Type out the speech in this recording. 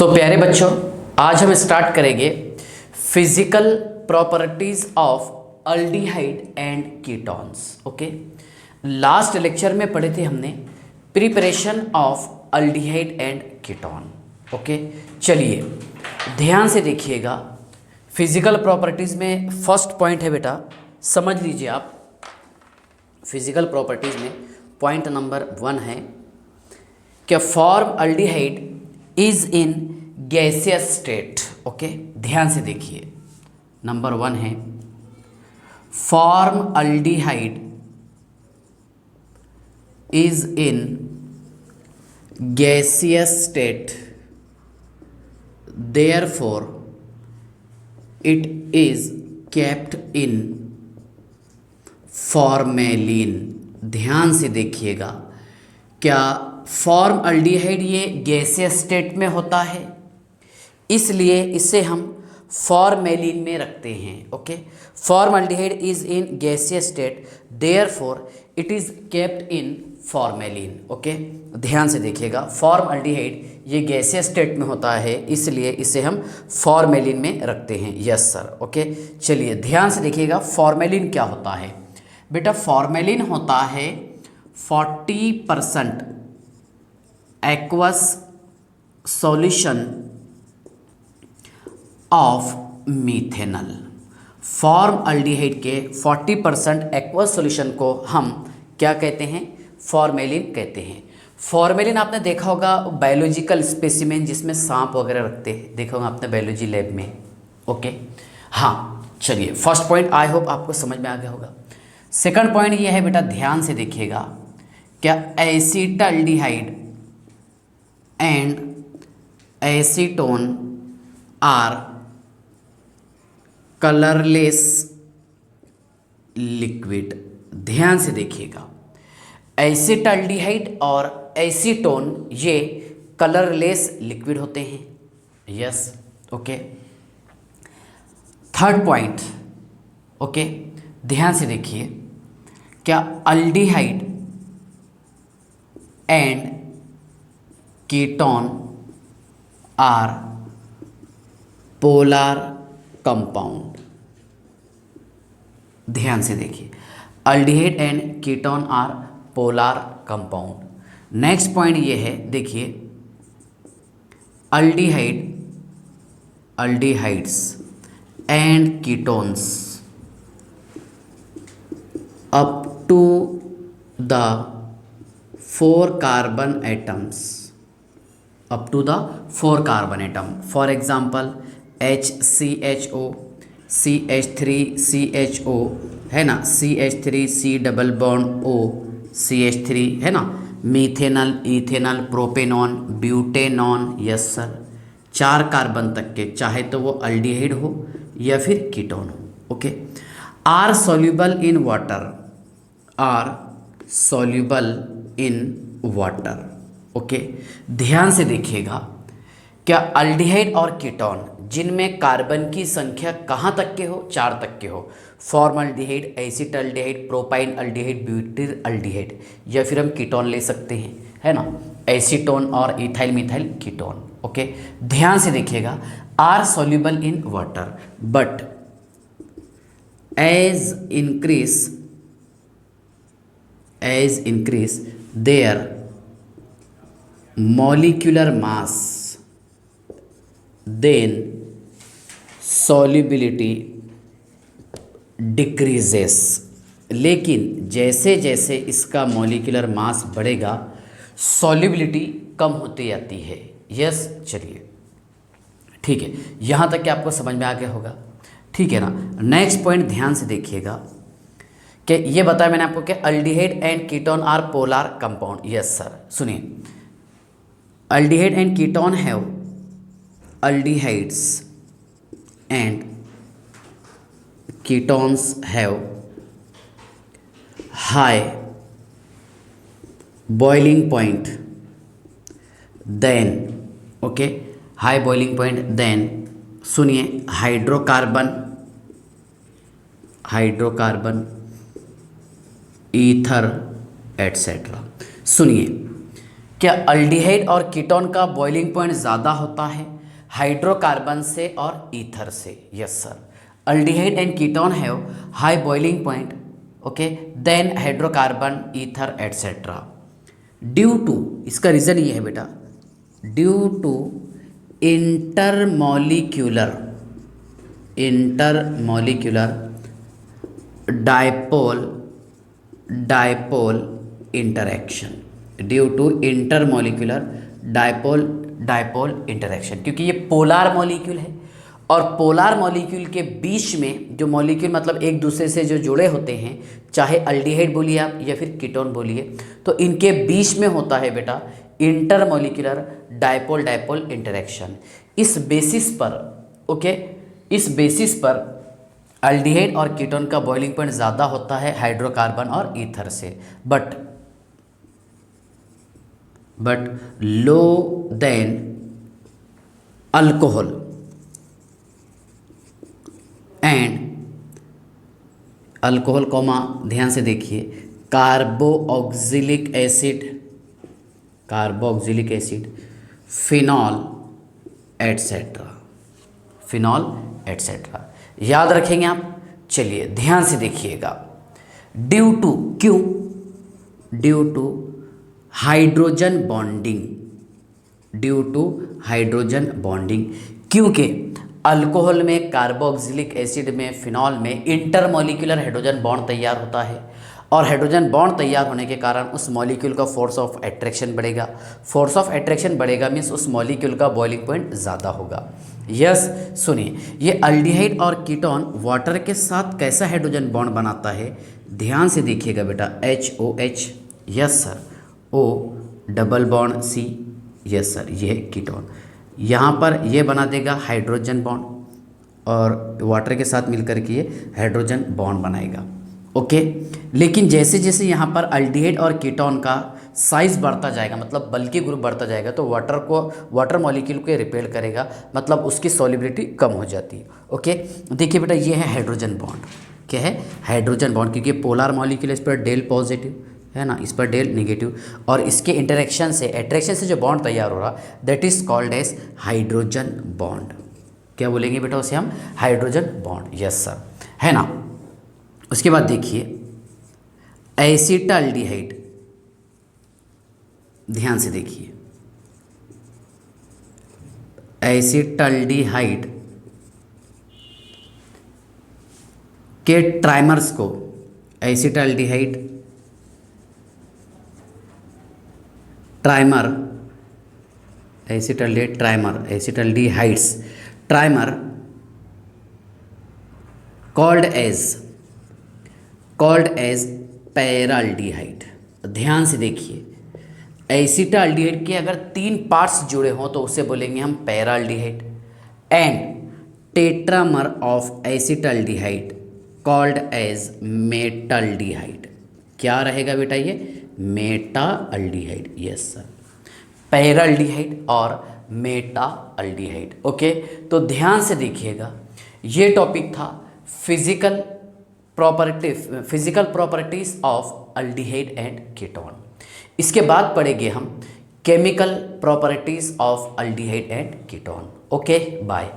प्यारे बच्चों, आज हम स्टार्ट करेंगे physical properties of aldehyde and ketones. Okay, last lecture में पढ़े थे हमने preparation of aldehyde and ketone. Okay, चलिए ध्यान से देखिएगा। फिजिकल प्रॉपर्टीज में फर्स्ट पॉइंट है बेटा, समझ लीजिए आप। फिजिकल प्रॉपर्टीज में पॉइंट नंबर 1 है कि form aldehyde is in gaseous state. Okay, ध्यान से देखिए, नंबर 1 है form aldehyde is in gaseous state, therefore it is kept in formalin. ध्यान से देखिएगा, क्या फॉर्म अल्डिहाइड ये गैसियस स्टेट में होता है, इसलिए इसे हम फॉर्मेलिन में रखते हैं। Okay, form aldehyde is in gaseous state, therefore it is kept in formalin. Okay, ध्यान से देखिएगा, फॉर्म अल्डिहाइड ये गैसियस स्टेट में होता है, इसलिए इसे हम फॉर्मेलिन में रखते हैं। Yes sir. ओके, चलिए ध्यान से देखिएगा, फॉर्मेलिन क्या होता है बेटा? फॉर्मेलिन होता है 40% aqueous solution of methanal. Formaldehyde के 40% एक्वस सॉल्यूशन को हम क्या कहते हैं? फॉर्मेलिन कहते हैं। फॉर्मेलिन आपने देखा होगा बायोलॉजिकल स्पेसिमेन जिसमें सांप वगैरह रखते हैं, देखा होगा आपने बायोलॉजी लैब में। ओके, हाँ चलिए, फर्स्ट पॉइंट आई होप आपको समझ में आ गया होगा। सेकंड पॉइंट ये है बेटा, ध्यान से देखिएगा, क्या acetaldehyde and acetone are colourless liquid. ध्यान से देखिएगा, एसिटाल्डिहाइड और एसीटोन ये कलरलेस लिक्विड होते हैं। Yes, okay. Third point, okay, ध्यान से देखिए, क्या aldehyde and ketone are polar compound. ध्यान से देखिए, aldehyde and ketone are polar compound. Next point ये है, देखिए, aldehydes and ketones up to the 4 carbon atoms, up to the 4 carbon atom. For example HCHO, CH3CHO है ना, CH3 C double bond O, CH3 है ना, methanal, ethanal, propanone, butanone. Yes sir, 4 carbon तक के, चाहे तो वो अल्डिहाइड हो या फिर कीटोन हो। Okay, are soluble in water, are soluble in water. Okay, ध्यान से देखिएगा, क्या अल्डिहाइड और कीटोन जिनमें कार्बन की संख्या कहाँ तक के हो? 4 तक के हो, formaldehyde, acetaldehyde, propyne aldehyde, butyl aldehyde, या फिर हम कीटोन ले सकते हैं, है ना, एसीटोन और इथाइल मिथाइल कीटोन। ओके, ध्यान से देखिएगा, are soluble in water but as increase their molecular mass, then solubility decreases। लेकिन जैसे जैसे इसका मॉलिक्यूलर मास बढ़ेगा, सॉल्युबिलिटी कम होती जाती है। यस, चलिए ठीक है, यहाँ तक कि आपको समझ में आ गया होगा, ठीक है ना। नेक्स्ट पॉइंट ध्यान से देखिएगा, कि ये बताया मैंने आपको कि aldehyde and ketone are polar compound. Yes sir, सुनिए, aldehyde and ketone have, aldehydes and ketones have high boiling point then, okay, high boiling point then, सुनिए, हाइड्रोकार्बन ईथर एटसेट्रा। सुनिए, क्या अल्डिहाइड और कीटोन का बॉइलिंग पॉइंट ज़्यादा होता है hydrocarbon से और ईथर से? Yes sir, aldehyde and ketone have high boiling point, okay, than hydrocarbon, ether etcetera. Due to, इसका रीज़न ये है बेटा, due to intermolecular dipole interaction, due to intermolecular dipole interaction, क्योंकि ये पोलार मॉलिक्यूल है और पोलार मॉलिक्यूल के बीच में जो मॉलिक्यूल मतलब एक दूसरे से जो जुड़े होते हैं, चाहे अल्डिहाइड बोलिए आप या फिर कीटोन बोलिए, तो इनके बीच में होता है बेटा इंटरमॉलिक्यूलर डायपोल इंटरेक्शन। इस बेसिस पर, ओके, इस बेसिस पर अल्डिहाइड और कीटोन का बॉइलिंग पॉइंट ज़्यादा होता है हाइड्रोकार्बन और ईथर से, but low than alcohol and alcohol comma, ध्यान से देखिए, कार्बोक्सिलिक एसिड, फिनॉल एटसेट्रा। याद रखेंगे आप। चलिए ध्यान से देखिएगा। ड्यू टू, क्यों? ड्यू टू हाइड्रोजन बॉन्डिंग, क्योंकि अल्कोहल में, कार्बोक्सिलिक एसिड में, फिनॉल में इंटरमॉलिक्यूलर हाइड्रोजन बॉन्ड तैयार होता है और हाइड्रोजन बॉन्ड तैयार होने के कारण उस मॉलिक्यूल का फोर्स ऑफ अट्रैक्शन बढ़ेगा। फोर्स ऑफ अट्रैक्शन बढ़ेगा मीन्स उस मॉलिक्यूल का बॉइलिंग पॉइंट ज़्यादा होगा। यस, सुनिए, ये अल्डिहाइड और कीटोन वाटर के साथ कैसा हाइड्रोजन बॉन्ड बनाता है, ध्यान से देखिएगा बेटा। HOH, yes sir, O double bond C, yes sir, ये है कीटोन। यहाँ पर ये बना देगा हाइड्रोजन बॉन्ड और वाटर के साथ मिलकर के ये हाइड्रोजन बॉन्ड बनाएगा, ओके। लेकिन जैसे जैसे यहाँ पर अल्डिहाइड और कीटोन का साइज बढ़ता जाएगा, मतलब बल्कि ग्रुप बढ़ता जाएगा, तो वाटर मॉलिक्यूल को रिपेल करेगा, मतलब उसकी सॉल्युबिलिटी कम हो जाती है, ओके। देखिए बेटा, ये है हाइड्रोजन बॉन्ड, क्या है? हाइड्रोजन बॉन्ड, क्योंकि पोलर मॉलिक्यूल, इस पर डेल पॉजिटिव है ना, इस पर डेल निगेटिव, और इसके इंटरेक्शन से, अट्रैक्शन से जो बॉन्ड तैयार हो रहा, that is called as hydrogen bond. क्या बोलेंगे बेटा उसे हम? हाइड्रोजन बॉन्ड, यस सर, है ना। उसके बाद देखिए एसिटाल्डिहाइड, ध्यान से देखिए, एसिटाल्डिहाइड के ट्राइमर्स को, acetaldehyde trimer, acetaldehydes trimer called as paraldehyde. ध्यान से देखिए, एसिटाल्डिहाइड के अगर 3 पार्ट्स जुड़े हों तो उसे बोलेंगे हम paraldehyde, and tetramer of acetaldehyde called as metaldehyde. क्या रहेगा बेटा ये? मेटाल्डिहाइड, यस सर, पैराल्डिहाइड और मेटाल्डिहाइड, ओके। तो ध्यान से देखिएगा, ये टॉपिक था physical properties of aldehyde and ketone. इसके बाद पढ़ेंगे हम chemical properties of aldehyde and ketone. Okay, bye.